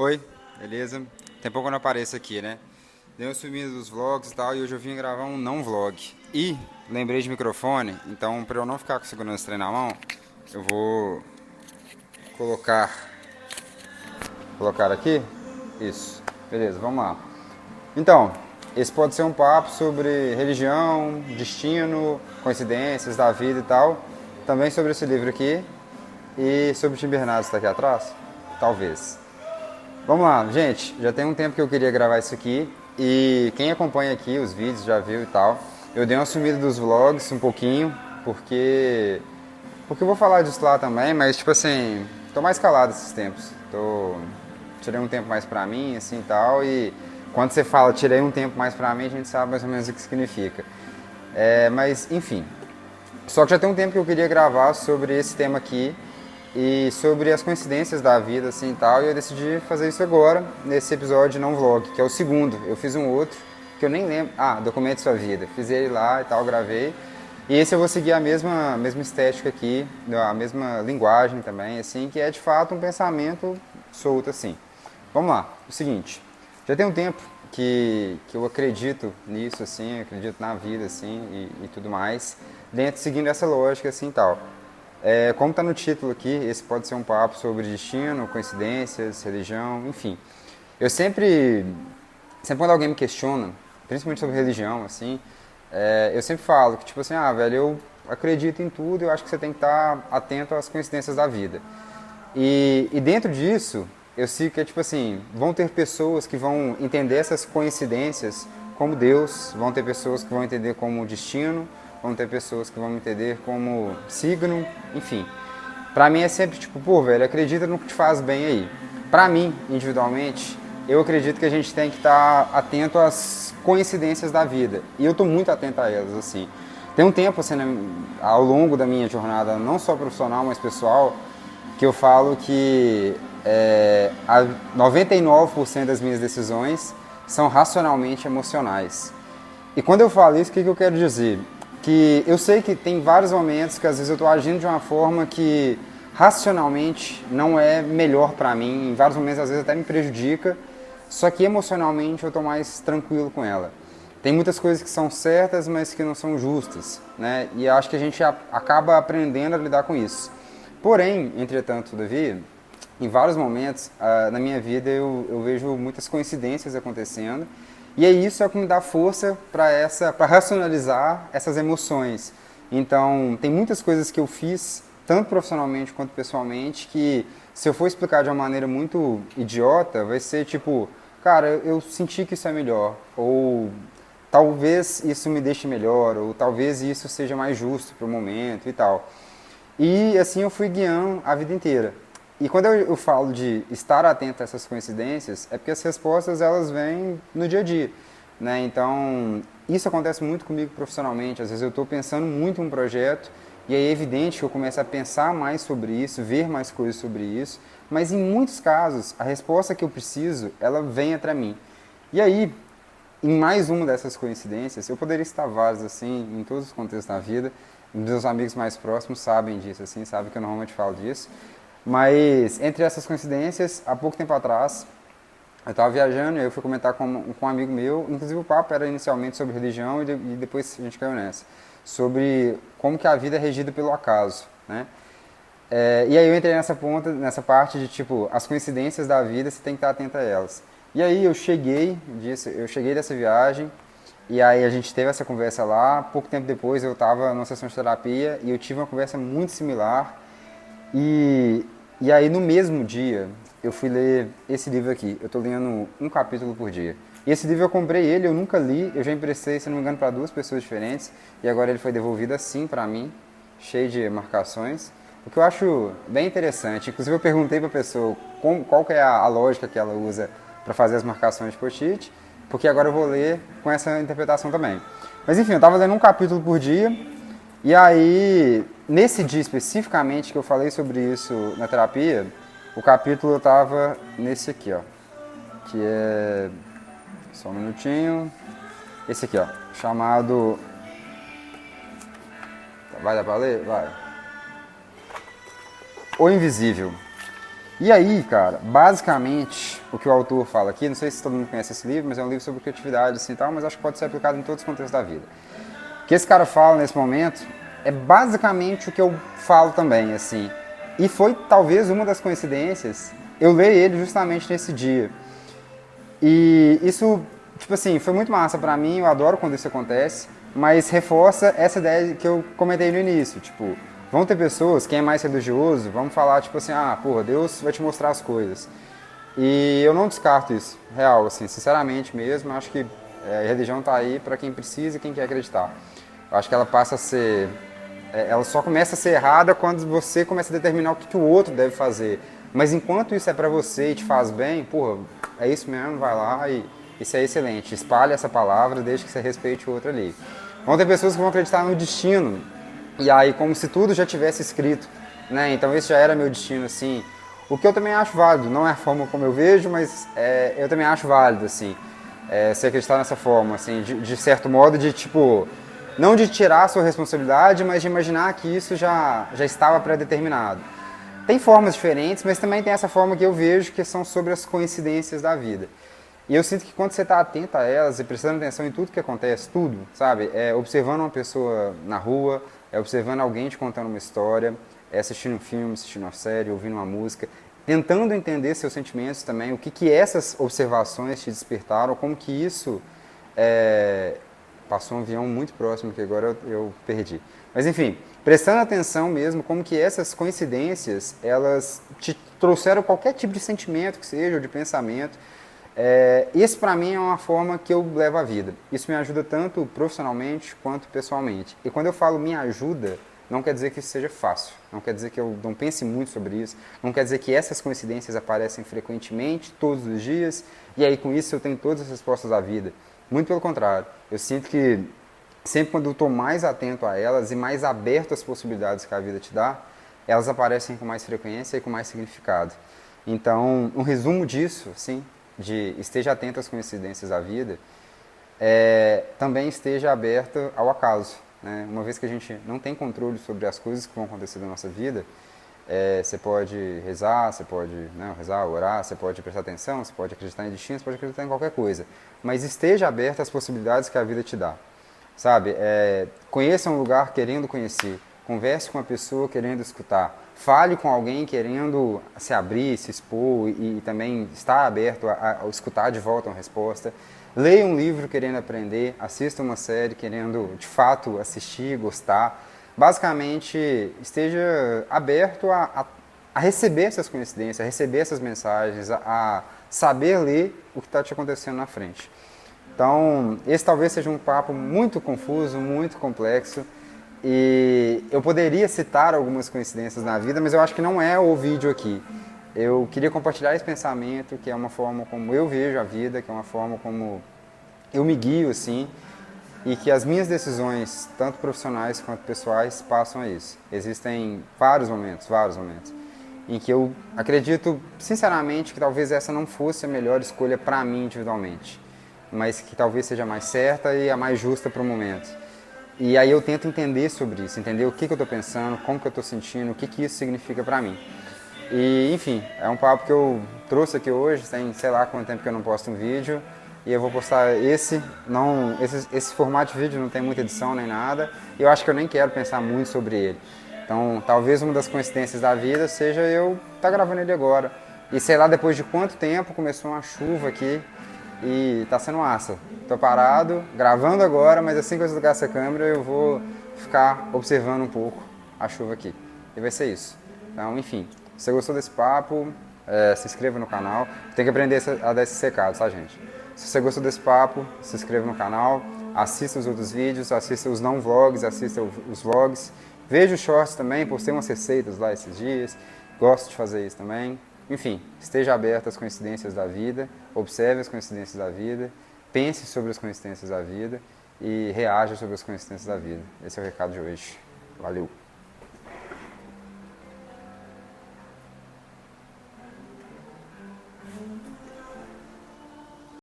Oi, beleza? Tem pouco que eu não apareço aqui, né? Dei uma sumida dos vlogs e tal, e hoje eu vim gravar um não vlog. E lembrei de microfone, então pra eu não ficar com segurando esse trem na mão, eu vou colocar, colocar aqui. Isso, beleza, vamos lá. Então, esse pode ser um papo sobre religião, destino, coincidências da vida e tal. Também sobre esse livro aqui e sobre o Tim Bernardes que tá aqui atrás. Talvez. Vamos lá, gente, já tem um tempo que eu queria gravar isso aqui e quem acompanha aqui os vídeos já viu e tal. Eu dei uma sumida dos vlogs um pouquinho, porque eu vou falar disso lá também, mas tipo assim, tô mais calado esses tempos. Tirei um tempo mais pra mim assim e tal, e quando você fala tirei um tempo mais pra mim, a gente sabe mais ou menos o que significa. Mas enfim, só que já tem um tempo que eu queria gravar sobre esse tema aqui e sobre as coincidências da vida assim e tal, e eu decidi fazer isso agora, nesse episódio não vlog, que é o segundo. Eu fiz um outro que eu nem lembro. Ah, Documente Sua Vida. Fiz ele lá e tal, gravei. E esse eu vou seguir a mesma estética aqui, a mesma linguagem também, assim, que é de fato um pensamento solto assim. Vamos lá, o seguinte, já tem um tempo que eu acredito nisso, assim, acredito na vida, assim, e tudo mais, seguindo essa lógica, assim, e tal. Como está no título aqui, esse pode ser um papo sobre destino, coincidências, religião, enfim. Eu sempre quando alguém me questiona, principalmente sobre religião, assim, eu sempre falo que, tipo assim, velho, eu acredito em tudo, eu acho que você tem que estar atento às coincidências da vida. E dentro disso, eu sigo que é tipo assim, vão ter pessoas que vão entender essas coincidências como Deus, vão ter pessoas que vão entender como destino, vão ter pessoas que vão entender como signo, enfim. Pra mim é sempre tipo, pô, velho, acredita no que te faz bem aí. Pra mim, individualmente, eu acredito que a gente tem que estar atento às coincidências da vida. E eu tô muito atento a elas, assim. Tem um tempo, assim, ao longo da minha jornada, não só profissional, mas pessoal, que eu falo que 99% das minhas decisões são racionalmente emocionais. E quando eu falo isso, o que eu quero dizer? Que eu sei que tem vários momentos que às vezes eu estou agindo de uma forma que racionalmente não é melhor para mim, em vários momentos às vezes até me prejudica, só que emocionalmente eu estou mais tranquilo com ela. Tem muitas coisas que são certas, mas que não são justas, né? E eu acho que a gente acaba aprendendo a lidar com isso. Porém, entretanto, todavia, em vários momentos na minha vida eu vejo muitas coincidências acontecendo e é isso que me dá força para racionalizar essas emoções. Então, tem muitas coisas que eu fiz, tanto profissionalmente quanto pessoalmente, que se eu for explicar de uma maneira muito idiota, vai ser tipo, cara, eu senti que isso é melhor, ou talvez isso me deixe melhor, ou talvez isso seja mais justo para o momento e tal. E assim eu fui guiando a vida inteira. E quando eu falo de estar atento a essas coincidências, é porque as respostas elas vêm no dia a dia, né? Então, isso acontece muito comigo profissionalmente. Às vezes eu estou pensando muito em um projeto e aí é evidente que eu começo a pensar mais sobre isso, ver mais coisas sobre isso, mas em muitos casos a resposta que eu preciso, ela vem até mim. E aí, em mais uma dessas coincidências, eu poderia estar várias assim, em todos os contextos da vida. Meus amigos mais próximos sabem disso, assim, sabem que eu normalmente falo disso. Mas entre essas coincidências, há pouco tempo atrás, eu estava viajando e eu fui comentar com um amigo meu, inclusive o papo era inicialmente sobre religião e depois a gente caiu nessa, sobre como que a vida é regida pelo acaso, né? E aí eu entrei nessa parte de tipo, as coincidências da vida, você tem que estar atento a elas. E aí eu cheguei dessa viagem, e aí a gente teve essa conversa lá, pouco tempo depois eu estava numa sessão de terapia e eu tive uma conversa muito similar, e aí no mesmo dia eu fui ler esse livro aqui, eu estou lendo um capítulo por dia. E esse livro eu comprei ele, eu nunca li, eu já emprestei, se não me engano, para duas pessoas diferentes, e agora ele foi devolvido assim para mim, cheio de marcações. O que eu acho bem interessante, inclusive eu perguntei para a pessoa qual que é a lógica que ela usa para fazer as marcações de post-it, porque agora eu vou ler com essa interpretação também. Mas enfim, eu estava lendo um capítulo por dia, e aí, nesse dia especificamente que eu falei sobre isso na terapia, o capítulo eu estava nesse aqui, ó, que é, só um minutinho, esse aqui, ó, chamado, vai dar para ler? Vai. O Invisível. E aí, cara, basicamente, o que o autor fala aqui, não sei se todo mundo conhece esse livro, mas é um livro sobre criatividade assim, tal, mas acho que pode ser aplicado em todos os contextos da vida. O que esse cara fala nesse momento é basicamente o que eu falo também, assim. E foi talvez uma das coincidências eu ler ele justamente nesse dia. E isso, tipo assim, foi muito massa pra mim, eu adoro quando isso acontece, mas reforça essa ideia que eu comentei no início, tipo, vão ter pessoas, quem é mais religioso, vamos falar, tipo assim, ah, porra, Deus vai te mostrar as coisas. E eu não descarto isso, real, assim, sinceramente mesmo, acho que a religião tá aí pra quem precisa e quem quer acreditar. Eu acho que ela passa a ser, ela só começa a ser errada quando você começa a determinar o que o outro deve fazer. Mas enquanto isso é pra você e te faz bem, porra, é isso mesmo, vai lá e isso é excelente. Espalhe essa palavra, desde que você respeite o outro ali. Vão ter pessoas que vão acreditar no destino, e aí como se tudo já tivesse escrito, né? Então esse já era meu destino, assim. O que eu também acho válido, não é a forma como eu vejo, mas eu também acho válido, assim. Você acreditar nessa forma, assim, de certo modo, de tipo, não de tirar a sua responsabilidade, mas de imaginar que isso já estava pré-determinado. Tem formas diferentes, mas também tem essa forma que eu vejo que são sobre as coincidências da vida. E eu sinto que quando você está atento a elas e prestando atenção em tudo que acontece, tudo, sabe? Observando uma pessoa na rua, observando alguém te contando uma história, assistindo um filme, assistindo uma série, ouvindo uma música, tentando entender seus sentimentos também, o que essas observações te despertaram, como que isso... Passou um avião muito próximo que agora eu perdi. Mas enfim, prestando atenção mesmo como que essas coincidências, elas te trouxeram qualquer tipo de sentimento que seja, ou de pensamento. Isso para mim é uma forma que eu levo a vida. Isso me ajuda tanto profissionalmente quanto pessoalmente. E quando eu falo me ajuda, não quer dizer que isso seja fácil. Não quer dizer que eu não pense muito sobre isso. Não quer dizer que essas coincidências aparecem frequentemente, todos os dias. E aí com isso eu tenho todas as respostas da vida. Muito pelo contrário. Eu sinto que sempre quando eu estou mais atento a elas e mais aberto às possibilidades que a vida te dá, elas aparecem com mais frequência e com mais significado. Então, um resumo disso, sim, de esteja atento às coincidências da vida, também esteja aberto ao acaso. Né? Uma vez que a gente não tem controle sobre as coisas que vão acontecer na nossa vida, você pode rezar, você pode rezar, orar, você pode prestar atenção, você pode acreditar em destino, você pode acreditar em qualquer coisa. Mas esteja aberto às possibilidades que a vida te dá. Sabe? Conheça um lugar querendo conhecer. Converse com uma pessoa querendo escutar. Fale com alguém querendo se abrir, se expor e também estar aberto a escutar de volta uma resposta. Leia um livro querendo aprender. Assista uma série querendo, de fato, assistir, gostar. Basicamente, esteja aberto a receber essas coincidências, a receber essas mensagens, a saber ler o que está te acontecendo na frente. Então, esse talvez seja um papo muito confuso, muito complexo, e eu poderia citar algumas coincidências na vida, mas eu acho que não é o vídeo aqui. Eu queria compartilhar esse pensamento, que é uma forma como eu vejo a vida, que é uma forma como eu me guio, assim, e que as minhas decisões, tanto profissionais quanto pessoais, passam a isso. Existem vários momentos, em que eu acredito, sinceramente, que talvez essa não fosse a melhor escolha para mim individualmente, mas que talvez seja a mais certa e a mais justa para o momento. E aí eu tento entender sobre isso, entender o que eu estou pensando, como que eu estou sentindo, o que isso significa para mim. E, enfim, é um papo que eu trouxe aqui hoje, tem sei lá quanto tempo que eu não posto um vídeo, e eu vou postar esse formato de vídeo não tem muita edição nem nada, e eu acho que eu nem quero pensar muito sobre ele. Então, talvez uma das coincidências da vida seja eu estar gravando ele agora. E sei lá, depois de quanto tempo começou uma chuva aqui e tá sendo massa. Tô parado, gravando agora, mas assim que eu desligar essa câmera eu vou ficar observando um pouco a chuva aqui. E vai ser isso. Então, enfim, se você gostou desse papo, se inscreva no canal. Tem que aprender a dar esses recados, tá, gente? Se você gostou desse papo, se inscreva no canal, assista os outros vídeos, assista os não vlogs, assista os vlogs. Veja os shorts também, postei umas receitas lá esses dias. Gosto de fazer isso também. Enfim, esteja aberto às coincidências da vida, observe as coincidências da vida, pense sobre as coincidências da vida e reaja sobre as coincidências da vida. Esse é o recado de hoje. Valeu!